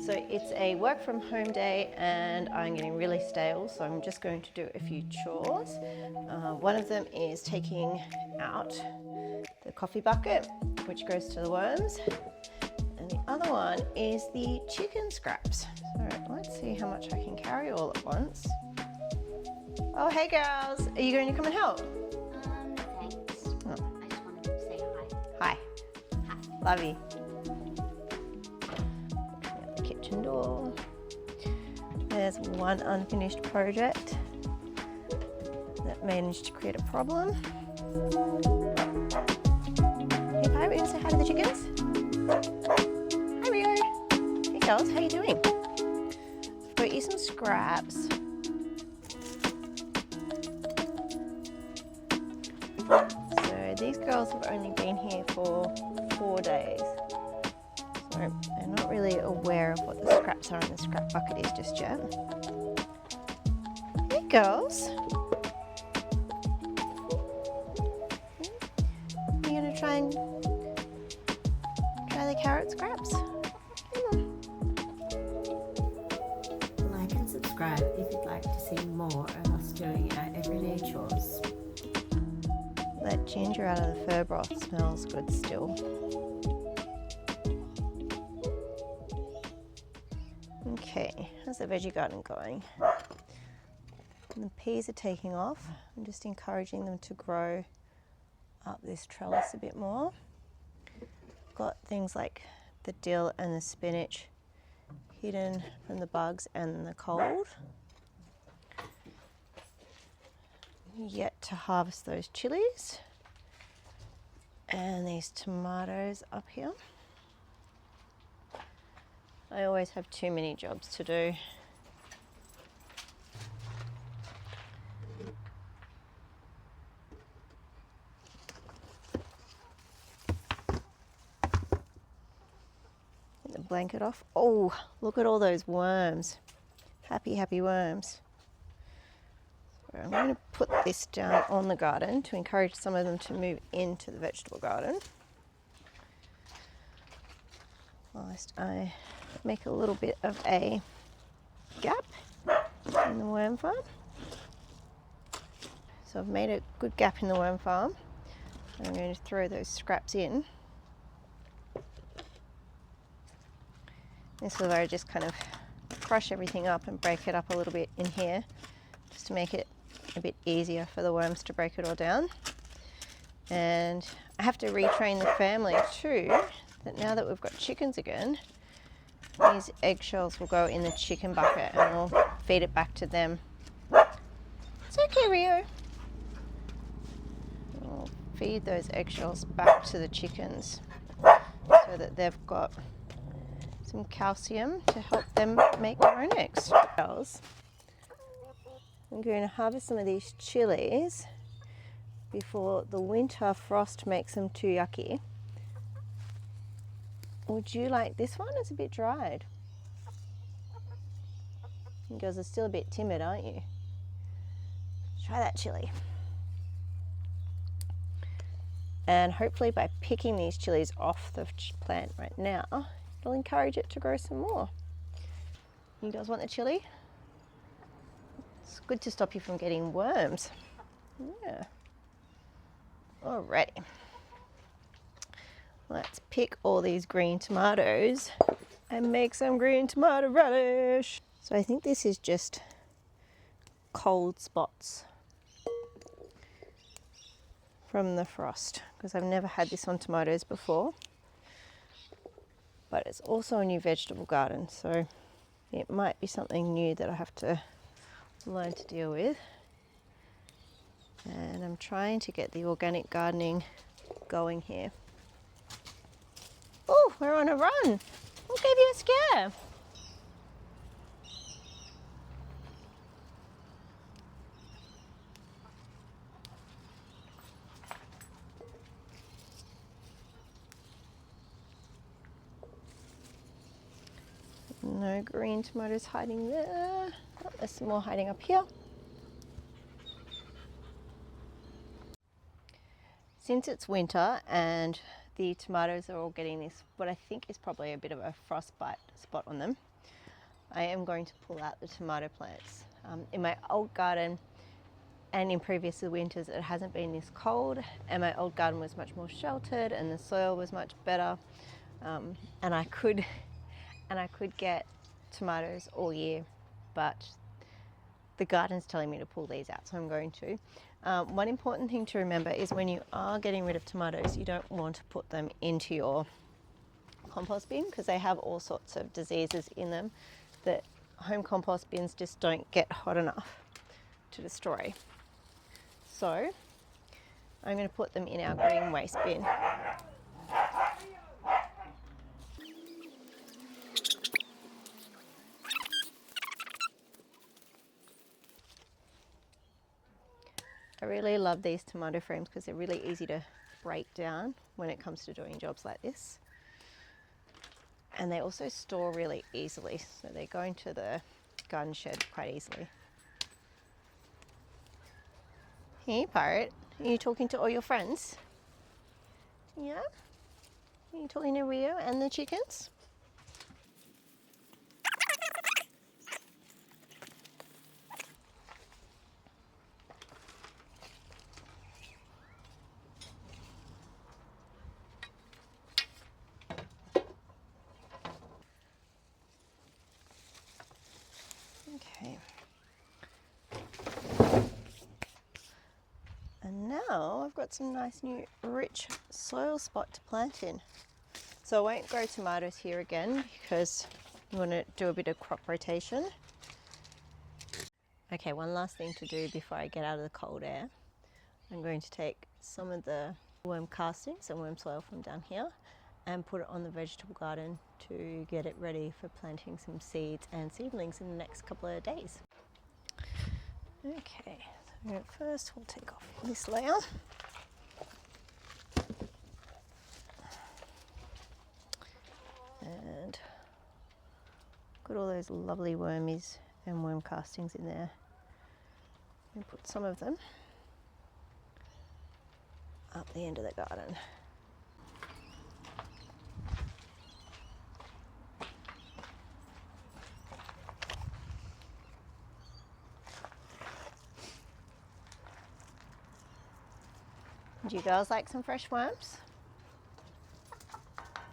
So it's a work from home day and I'm getting really stale, so I'm just going to do a few chores. One of them is taking out the coffee bucket, which goes to the worms, and the other one is the chicken scraps. So let's see how much I can carry all at once. Oh, hey girls, are you going to come and help? Thanks. Oh. I just wanted to say hi. Hi. Love you. The kitchen door. There's one unfinished project that managed to create a problem. Hey, Pi, we're gonna say hi to the chickens. Hi, Rio. Hey, girls, how you doing? I've got you some scraps. So these girls have only been here for 4 days. So they're not really aware of what the scraps are in the scrap bucket is just yet. Hey girls. Are you gonna try the carrot scraps? Come on. Like and subscribe if you'd like to see more of us doing our everyday chores. That ginger out of the fir broth smells good still. Okay, how's the veggie garden going? And the peas are taking off. I'm just encouraging them to grow up this trellis a bit more. Got things like the dill and the spinach hidden from the bugs and the cold. Yet to harvest those chilies and these tomatoes up here. I always have too many jobs to do. Get the blanket off. Oh, look at all those worms. Happy, happy worms. So I'm going to put this down on the garden to encourage some of them to move into the vegetable garden. Whilst I make a little bit of a gap in the worm farm. So I've made a good gap in the worm farm. I'm going to throw those scraps in. This is where I just kind of crush everything up and break it up a little bit in here, just to make it a bit easier for the worms to break it all down. And I have to retrain the family too, that now that we've got chickens again, these eggshells will go in the chicken bucket and we'll feed it back to them. It's okay, Rio. We'll feed those eggshells back to the chickens so that they've got some calcium to help them make their own eggs. I'm going to harvest some of these chilies before the winter frost makes them too yucky. Would you like this one? It's a bit dried. You girls are still a bit timid, aren't you? Try that chili. And hopefully by picking these chilies off the plant right now, it'll encourage it to grow some more. You guys want the chili? It's good to stop you from getting worms. Yeah. Alrighty. Let's pick all these green tomatoes and make some green tomato relish. So I think this is just cold spots from the frost, because I've never had this on tomatoes before. But it's also a new vegetable garden, so it might be something new that I have to learn to deal with. And I'm trying to get the organic gardening going here. Oh, we're on a run. What gave you a scare? No green tomatoes hiding there. Oh, there's some more hiding up here. Since it's winter and the tomatoes are all getting this, what I think is probably a bit of a frostbite spot on them, I am going to pull out the tomato plants. In my old garden and in previous winters, it hasn't been this cold, and my old garden was much more sheltered and the soil was much better, and I could get tomatoes all year, but the garden's telling me to pull these out, so I'm going to. One important thing to remember is when you are getting rid of tomatoes, you don't want to put them into your compost bin because they have all sorts of diseases in them that home compost bins just don't get hot enough to destroy. So I'm going to put them in our green waste bin. I really love these tomato frames because they're really easy to break down when it comes to doing jobs like this. And they also store really easily, so they go into the garden shed quite easily. Hey, Pirate, are you talking to all your friends? Yeah? Are you talking to Rio and the chickens? Okay. And now I've got some nice new rich soil spot to plant in. So I won't grow tomatoes here again because you want to do a bit of crop rotation. Okay, one last thing to do before I get out of the cold air. I'm going to take some of the worm castings and worm soil from down here and put it on the vegetable garden to get it ready for planting some seeds and seedlings in the next couple of days. Okay, so first we'll take off this layer. And got all those lovely wormies and worm castings in there. And put some of them up the end of the garden. Do you girls like some fresh worms?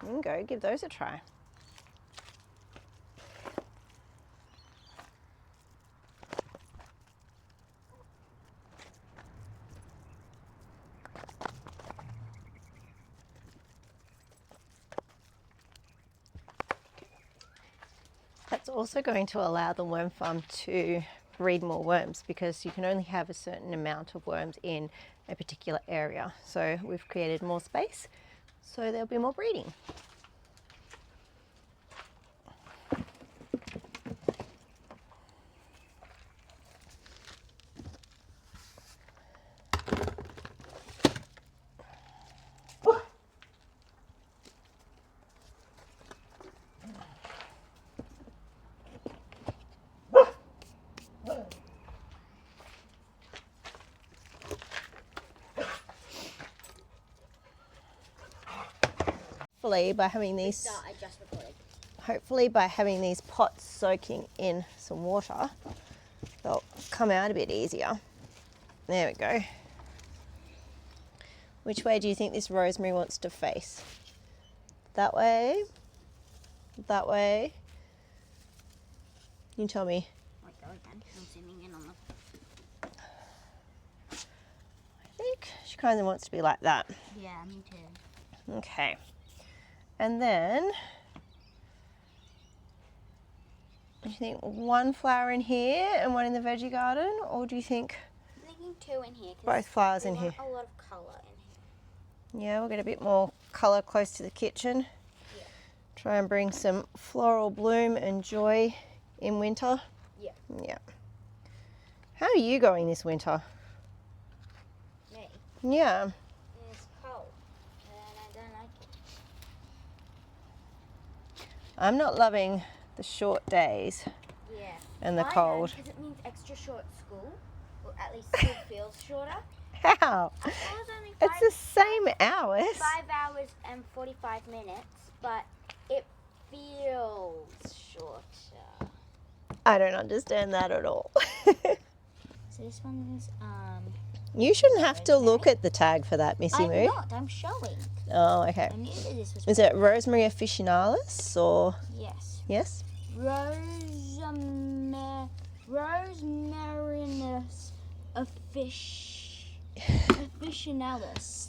You can go give those a try. That's also going to allow the worm farm to breed more worms because you can only have a certain amount of worms in a particular area. So we've created more space, so there'll be more breeding. Hopefully by having these pots soaking in some water, they'll come out a bit easier. There we go. Which way do you think this rosemary wants to face? That way? That way? You tell me. Wait, go again. I'm zooming in on the... I think she kind of wants to be like that. Yeah, me too. Okay. And then, do you think one flower in here and one in the veggie garden, or do you think I'm thinking two in here. both flowers in here? A lot of colour in here. Yeah, we'll get a bit more colour close to the kitchen. Yeah. Try and bring some floral bloom and joy in winter. Yeah. Yeah. How are you going this winter? Me. Yeah. It's cold. And I don't like it. I'm not loving the short days Yeah. and the I cold. because it means extra short school. Or at least school feels shorter. How? I thought it was only It's the same hours. 5 hours and 45 minutes, but it feels shorter. I don't understand that at all. So this one's You shouldn't have to look at the tag for that, Missy I'm Moo. not. I'm showing. Oh, okay. I knew that this was. Is it Rosemary officinalis or Yes. yes? Rosemarinus officinalis.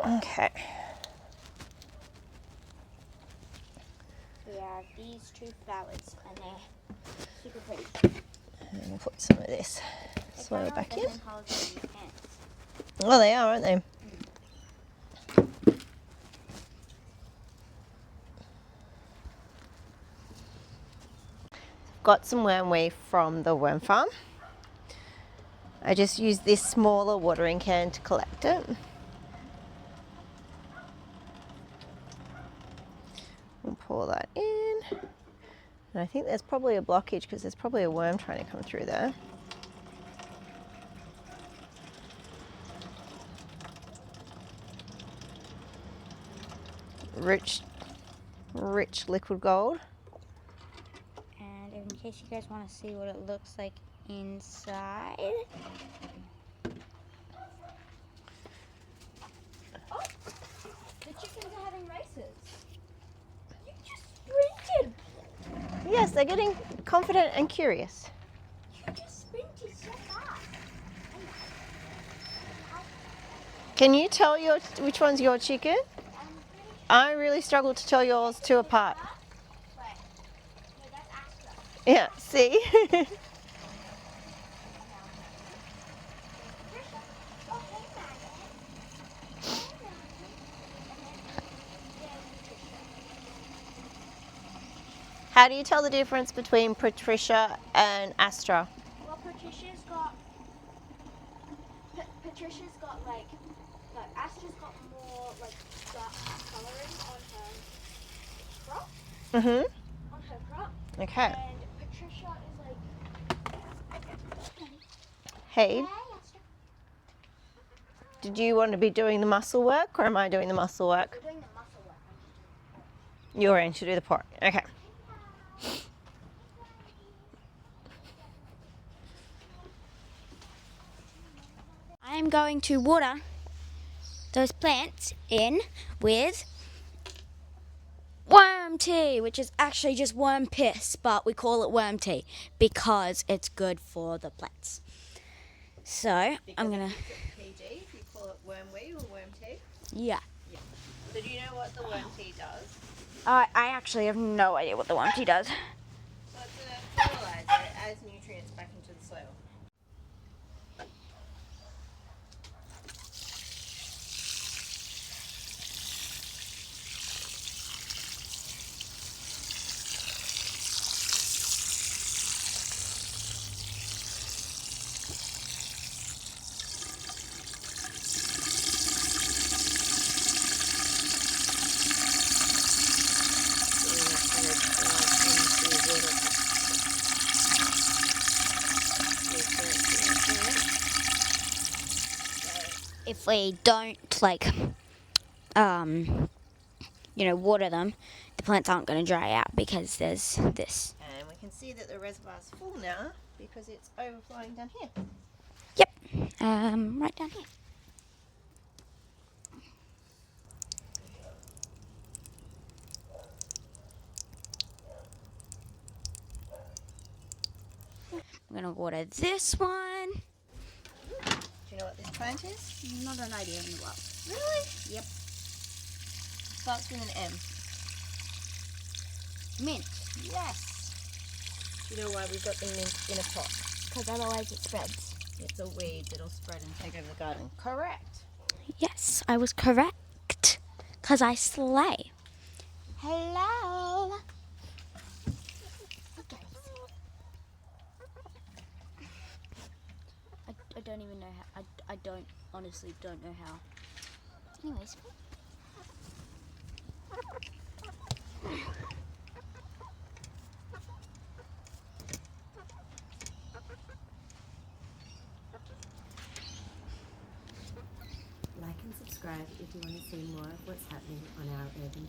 Okay. We have these 2 flowers, and they're super pretty. And we'll put some of this soil back in. Oh, they are, aren't they? Got some wormweed from the worm farm. I just used this smaller watering can to collect it. We'll pour that in. And I think there's probably a blockage because there's probably a worm trying to come through there. Rich liquid gold. And in case you guys want to see what it looks like inside. Oh, the chickens are having races. You just sprinted. Yes, they're getting confident and curious. You just sprinted so fast. Can you tell which one's your chicken? I'm pretty I really struggle to tell yours two apart. Wait. No, that's Astra. Yeah, see? Oh, hey, Maggie. How do you tell the difference between Patricia and Astra? Well, Patricia's got like Astra's got more like dark coloring on her crop, Mm-hmm. Okay. and Patricia is like. Hey, Hey, Astra. did you want to be doing the muscle work or am I doing the muscle work? We're doing the muscle work. You're going to do the pouring. Okay. I am going to water those plants in with worm tea, which is actually just worm piss, but we call it worm tea because it's good for the plants. So I'm gonna. PG, if you call it wormweed or worm tea. Yeah. So do you know what the worm tea does? I actually have no idea what the worm tea does. So it's a fertilizer. It adds nutrients back into the soil. If we don't water them, the plants aren't going to dry out because there's this. And we can see that the reservoir's full now because it's overflowing down here. Yep. Right down here. I'm going to water this one. Do you know what this plant is? Not an idea in the world. Really? Yep. Starts with an M. Mint. Yes. Do you know why we've got the mint in a pot? Because otherwise it spreads. It's a weed that'll spread and take over the garden. Correct. Yes, I was correct. Because I slay. Hello. I don't even know how. I honestly don't know how. Anyways. subscribe if you want to see more of what's happening on our urban